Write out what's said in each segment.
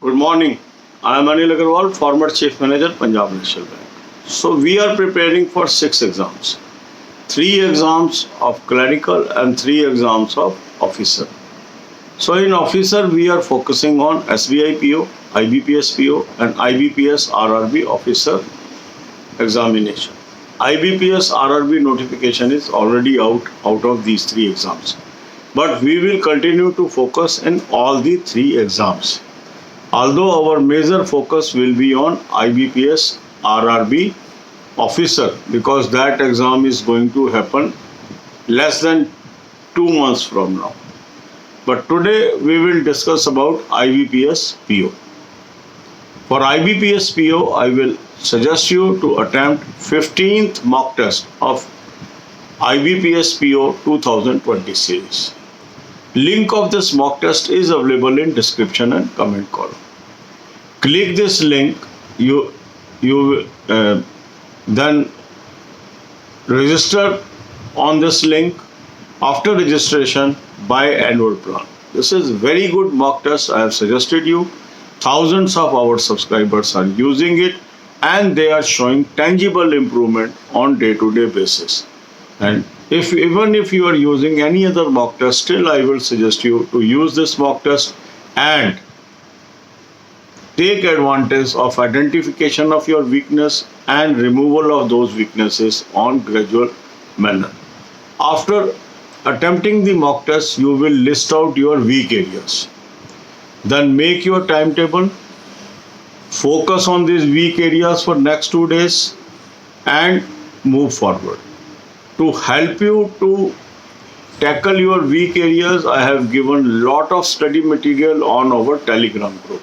Good morning. I am Anil Agarwal, former Chief Manager, Punjab National Bank. So we are preparing for 6 exams. 3 exams of clerical and 3 exams of officer. So in officer, we are focusing on SBI PO, IBPS PO and IBPS RRB officer examination. IBPS RRB notification is already out of these 3 exams. But we will continue to focus in all the 3 exams. Although our major focus will be on IBPS RRB officer, because that exam is going to happen less than 2 months from now. But today we will discuss about IBPS PO. For IBPS PO, I will suggest you to attempt 15th mock test of IBPS PO 2020 series. Link of this mock test is available in description and comment column. Click this link. You then register on this link. After registration, buy annual plan. This is very good mock test. I have suggested you. Thousands of our subscribers are using it, and they are showing tangible improvement on day-to-day basis. And even if you are using any other mock test, still I will suggest you to use this mock test and take advantage of identification of your weakness and removal of those weaknesses on gradual manner. After attempting the mock test, you will list out your weak areas. Then make your timetable, focus on these weak areas for next 2 days and move forward. To help you to tackle your weak areas, I have given lot of study material on our Telegram group.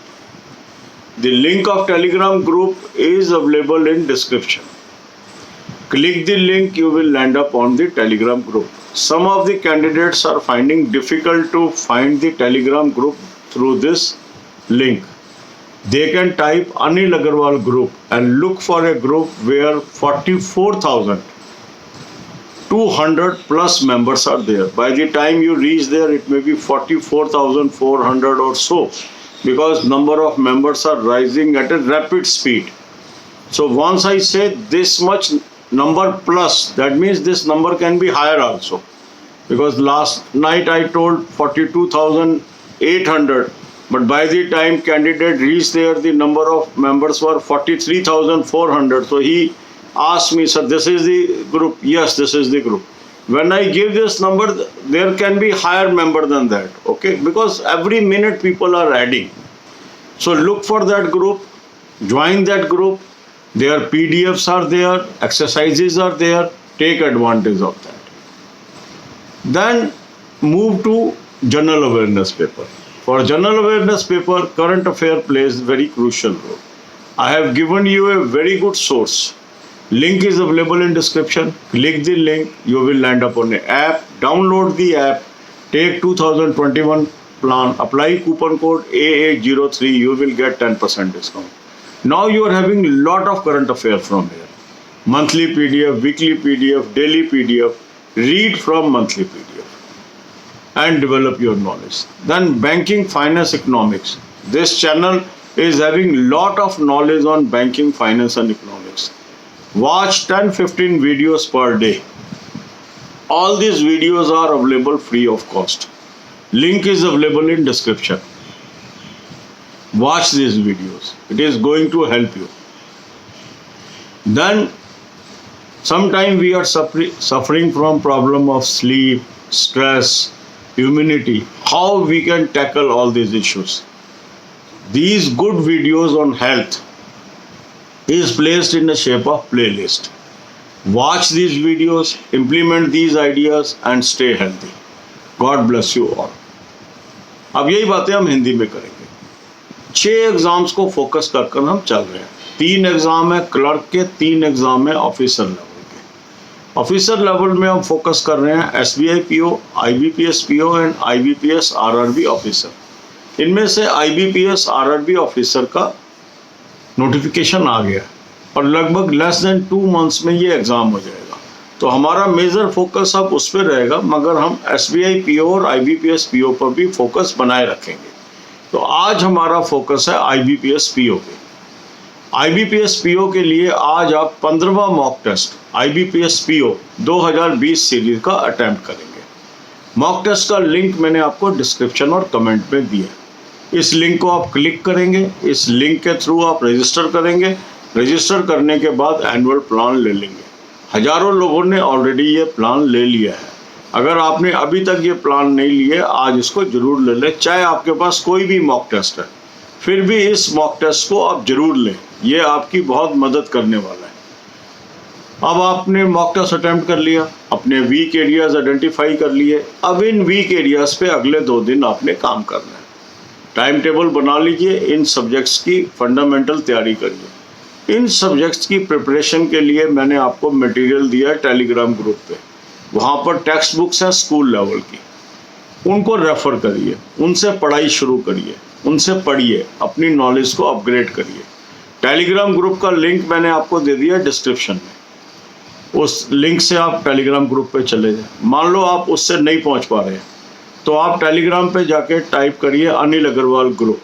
The link of Telegram group is available in description. Click the link, you will land up on the Telegram group. Some of the candidates are finding difficult to find the Telegram group through this link. They can type Anil Agarwal group and look for a group where 44,200 plus members are there. By the time you reach there, it may be 44,400 or so, because number of members are rising at a rapid speed. So once I say this much number plus, that means this number can be higher also, because last night I told 42,800, but by the time candidate reached there, the number of members were 43,400. So he asked me, sir, this is the group? Yes, this is the group. When I give this number, there can be higher member than that, okay? Because every minute people are adding. So look for that group, join that group. Their PDFs are there, exercises are there, take advantage of that. Then move to general awareness paper. For general awareness paper, current affair plays very crucial role. I have given you a very good source. Link is available in description. Click the link, you will land up on an app. Download the app, take 2021 plan, apply coupon code A803, you will get 10% discount. Now you are having a lot of current affair from here. Monthly PDF, weekly PDF, daily PDF. Read from monthly PDF and develop your knowledge. Then banking, finance, economics. This channel is having lot of knowledge on banking, finance and economics. Watch 10-15 videos per day. All these videos are available free of cost. Link is available in description. Watch these videos. It is going to help you. Then sometimes we are suffering from problem of sleep, stress, immunity. How we can tackle all these issues? These good videos on health is placed in the shape of playlist. Watch these videos, implement these ideas and stay healthy. God bless you all. अब यही बातें हम हिंदी में करेंगे. 6 exams को focus कर हम चल रहे हैं. 3 एग्जाम है क्लर्क के, 3 एग्जाम है ऑफिसर लेवल के. ऑफिसर लेवल में हम फोकस कर रहे हैं SBI PO, IBPS PO and IBPS RRB officer. इनमें से IBPS RRB ऑफिसर का नोटिफिकेशन आ गया और लगभग लेस देन 2 मंथ्स में ये एग्ज़ाम हो जाएगा. तो हमारा मेजर फोकस अब उस पर रहेगा, मगर हम SBI PO और IBPS PO पर भी फोकस बनाए रखेंगे. तो आज हमारा फोकस है IBPS PO पे। IBPS PO के लिए आज आप 15वां mock test IBPS PO 2020 series का अटेम्प्ट करेंगे। मॉक टेस्ट का लिंक मैंने आपको डिस्क्रिप्शन और कमेंट में दिया है। इस लिंक को आप क्लिक करेंगे, इस लिंक के थ्रू आप रजिस्टर करेंगे। रजिस्टर करने के बाद एनुअल प्लान ले लेंगे। हजारों लोगों ने ऑलरेडी ये प्लान ले लिया है। अगर आपने अभी तक ये प्लान नहीं लिया, आज इसको जरूर ले लें। चाहे आपके पास कोई भी मॉक टेस्ट है, फिर भी इस मॉक टेस्ट को आप जरूर लें, ये आपकी बहुत मदद करने वाला है। अब आपने मॉक टेस्ट अटेम्प्ट कर लिया, अपने वीक एरियाज आइडेंटिफाई कर लिए। अब इन वीक एरियाज पे अगले 2 दिन आपने काम करना है। टाइम टेबल बना लीजिए, इन सब्जेक्ट्स की फंडामेंटल तैयारी करिए। इन सब्जेक्ट्स की प्रिपरेशन के लिए मैंने आपको मटेरियल दिया है टेलीग्राम ग्रुप पे। वहाँ पर टेक्स्ट बुक्स हैं स्कूल लेवल की, उनको रेफर करिए, उनसे पढ़ाई शुरू करिए, उनसे पढ़िए, अपनी नॉलेज को अपग्रेड करिए। टेलीग्राम ग्रुप का लिंक मैंने आपको दे दिया डिस्क्रिप्शन में। उस लिंक से आप टेलीग्राम ग्रुप पे चले जाए। मान लो आप उससे नहीं पहुंच पा रहे हैं, तो आप टेलीग्राम पे जाके टाइप करिए अनिल अग्रवाल ग्रुप।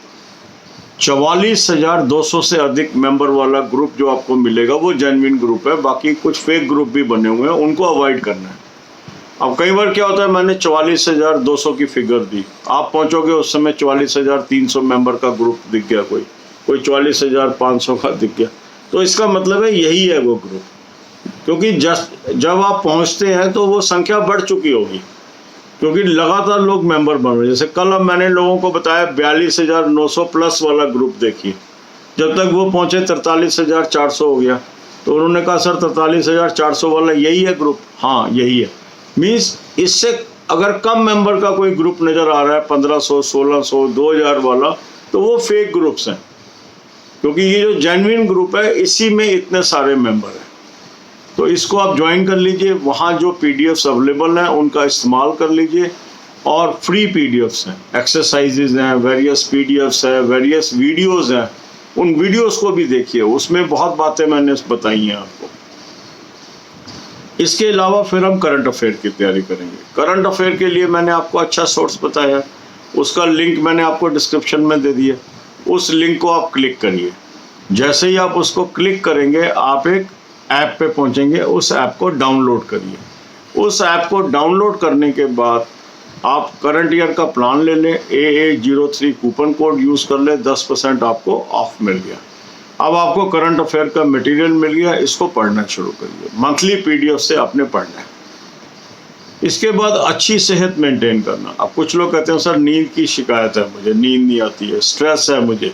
44,200 से अधिक मेंबर वाला ग्रुप जो आपको मिलेगा वो जेन्युइन ग्रुप है। बाकी कुछ फेक ग्रुप भी बने हुए हैं, उनको अवॉइड करना है। अब कई बार क्या होता है, मैंने 44,200 की फिगर दी, आप पहुंचोगे उस समय 44,300 मेंबर का ग्रुप दिख गया, कोई 44,500 का दिख गया, तो इसका मतलब है यही है वो ग्रुप। क्योंकि जब आप पहुंचते हैं तो वो संख्या बढ़ चुकी होगी, क्योंकि लगातार लोग मेंबर बन रहे हैं। जैसे कल अब मैंने लोगों को बताया 42,900 प्लस वाला ग्रुप देखिए, जब तक वो पहुंचे 43,400 हो गया। तो उन्होंने कहा सर 43,400 वाला यही है ग्रुप? हाँ यही है। मीन्स इससे अगर कम मेंबर का कोई ग्रुप नज़र आ रहा है 1500, 1600, 2000 वाला, तो वो फेक ग्रुप्स हैं। क्योंकि ये जो जेन्युइन ग्रुप है इसी में इतने सारे मेंबर हैं। तो इसको आप ज्वाइन कर लीजिए। वहाँ जो PDFs अवेलेबल हैं उनका इस्तेमाल कर लीजिए, और फ्री PDFs हैं, एक्सरसाइजेज हैं, वेरियस PDFs हैं, वेरियस वीडियोज़ हैं। उन वीडियोज़ को भी देखिए, उसमें बहुत बातें मैंने बताई हैं आपको। इसके अलावा फिर हम करंट अफेयर की तैयारी करेंगे। करंट अफेयर के लिए मैंने आपको अच्छा सोर्स बताया, उसका लिंक मैंने आपको डिस्क्रिप्शन में दे दिया। उस लिंक को आप क्लिक करिए। जैसे ही आप उसको क्लिक करेंगे, आप एक ऐप पे पहुंचेंगे। उस ऐप को डाउनलोड करिए। उस ऐप को डाउनलोड करने के बाद आप करंट ईयर का प्लान ले लें, AA03 कूपन कोड यूज़ कर लें, 10% आपको ऑफ मिल गया। अब आपको करंट अफेयर का मटेरियल मिल गया, इसको पढ़ना शुरू करिए। मंथली PDF से आपने पढ़ना है। इसके बाद अच्छी सेहत मेंटेन करना। अब कुछ लोग कहते हैं सर नींद की शिकायत है, मुझे नींद नहीं आती है, स्ट्रेस है, मुझे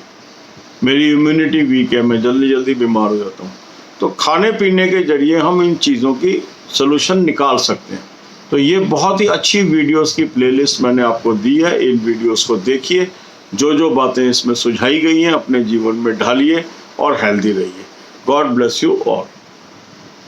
मेरी इम्यूनिटी वीक है, मैं जल्दी जल्दी बीमार हो जाता हूँ। तो खाने पीने के जरिए हम इन चीज़ों की सलूशन निकाल सकते हैं। तो ये बहुत ही अच्छी वीडियोस की प्लेलिस्ट मैंने आपको दी है। इन वीडियोस को देखिए, जो जो बातें इसमें सुझाई गई हैं अपने जीवन में ढालिए और हेल्दी रहिए। God bless you all.